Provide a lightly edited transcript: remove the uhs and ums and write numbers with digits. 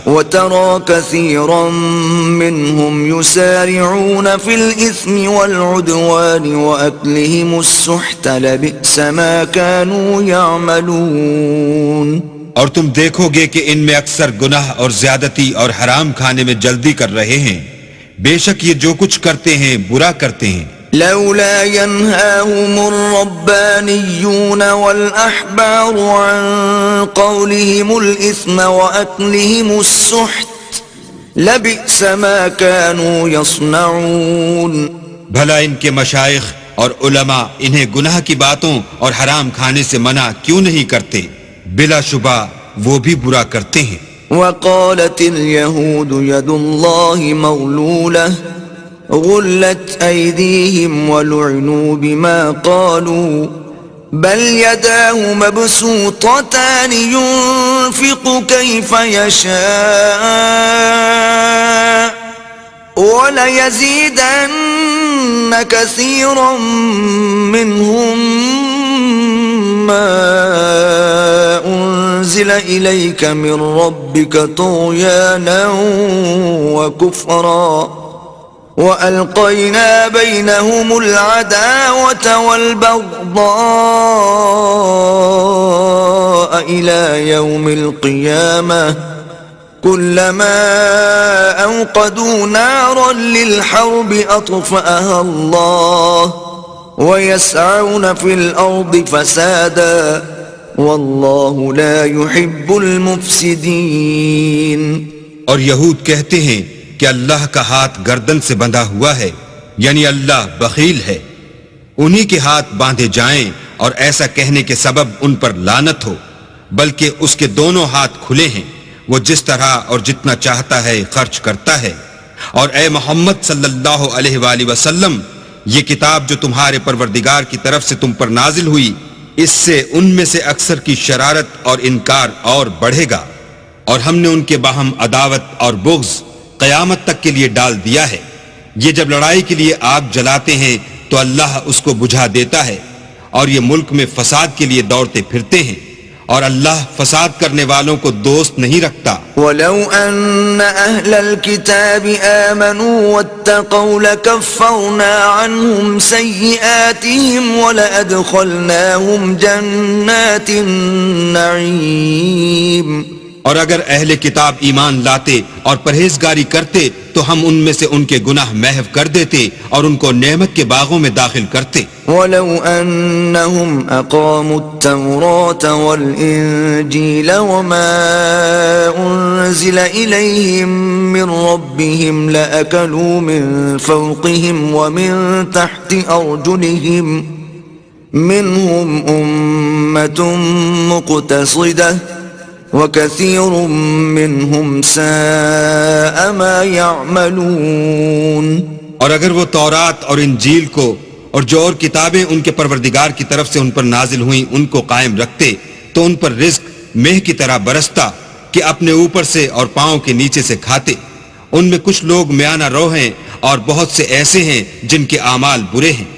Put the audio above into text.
وترى كثيرا منهم يسارعون في الإثم والعدوان وأكلهم السحت لبئس ما كانوا يعملون. اور تم دیکھو گے کہ ان میں اکثر گناہ اور زیادتی اور حرام کھانے میں جلدی کر رہے ہیں، بے شک یہ جو کچھ کرتے ہیں برا کرتے ہیں. لولا ينهاهم الربانيون والأحبار عن قولهم الإثم وأكلهم السحت لبئس ما كانوا يصنعون. بھلا ان کے مشائخ اور علماء انہیں گناہ کی باتوں اور حرام کھانے سے منع کیوں نہیں کرتے؟ بلا شبہ وہ بھی برا کرتے ہیں. وقالت اليهود يد الله مغلولة غلت أيديهم ولعنوا بما قالوا بل يداه مبسوطتان ينفق كيف يشاء وليزيدن كثيرا منهم ما أنزل إليك من ربك طغيانا وكفرا وألقينا بينهم العداوة والبغضاء إلى يوم القيامة كلما أوقدوا نارا للحرب أطفأها الله ويسعون في الأرض فسادا والله لا يحب المفسدين. اور یہود کہتے ہیں کہ اللہ کا ہاتھ گردن سے بندھا ہوا ہے، یعنی اللہ بخیل ہے، انہی کے ہاتھ باندھے جائیں اور ایسا کہنے کے سبب ان پر لعنت ہو، بلکہ اس کے دونوں ہاتھ کھلے ہیں، وہ جس طرح اور جتنا چاہتا ہے خرچ کرتا ہے. اور اے محمد صلی اللہ علیہ وآلہ وسلم، یہ کتاب جو تمہارے پروردگار کی طرف سے تم پر نازل ہوئی، اس سے ان میں سے اکثر کی شرارت اور انکار اور بڑھے گا، اور ہم نے ان کے باہم عداوت اور بغض قیامت تک کے لیے ڈال دیا ہے. یہ جب لڑائی کے لیے آگ جلاتے ہیں تو اللہ اس کو بجھا دیتا ہے، اور یہ ملک میں فساد کے لیے دوڑتے پھرتے ہیں، اور اللہ فساد کرنے والوں کو دوست نہیں رکھتا. ولو ان اہل الكتاب آمنوا واتقوا لكفرنا عنهم سیئاتهم ولأدخلناهم جنات النعیم. اور اگر اہل کتاب ایمان لاتے اور پرہیزگاری کرتے تو ہم ان میں سے ان کے گناہ محو کر دیتے اور ان کو نعمت کے باغوں میں داخل کرتے. وَلَوْ أَنَّهُمْ أَقَامُوا التَّوْرَاةَ وَالْإِنْجِيلَ وَمَا أُنزِلَ إِلَيْهِمْ مِنْ رَبِّهِمْ لَأَكَلُوا مِنْ فَوْقِهِمْ وَمِنْ تَحْتِ أَرْجُلِهِمْ مِنْهُمْ أُمَّةٌ مُقْتَصِدَةٌ وَكَثِيرٌ مِّنْهُمْ سَاءَ مَا يَعْمَلُونَ. اور اگر وہ تورات اور انجیل کو اور جو اور کتابیں ان کے پروردگار کی طرف سے ان پر نازل ہوئیں ان کو قائم رکھتے تو ان پر رزق مہ کی طرح برستا کہ اپنے اوپر سے اور پاؤں کے نیچے سے کھاتے. ان میں کچھ لوگ میانہ رو ہیں اور بہت سے ایسے ہیں جن کے اعمال برے ہیں.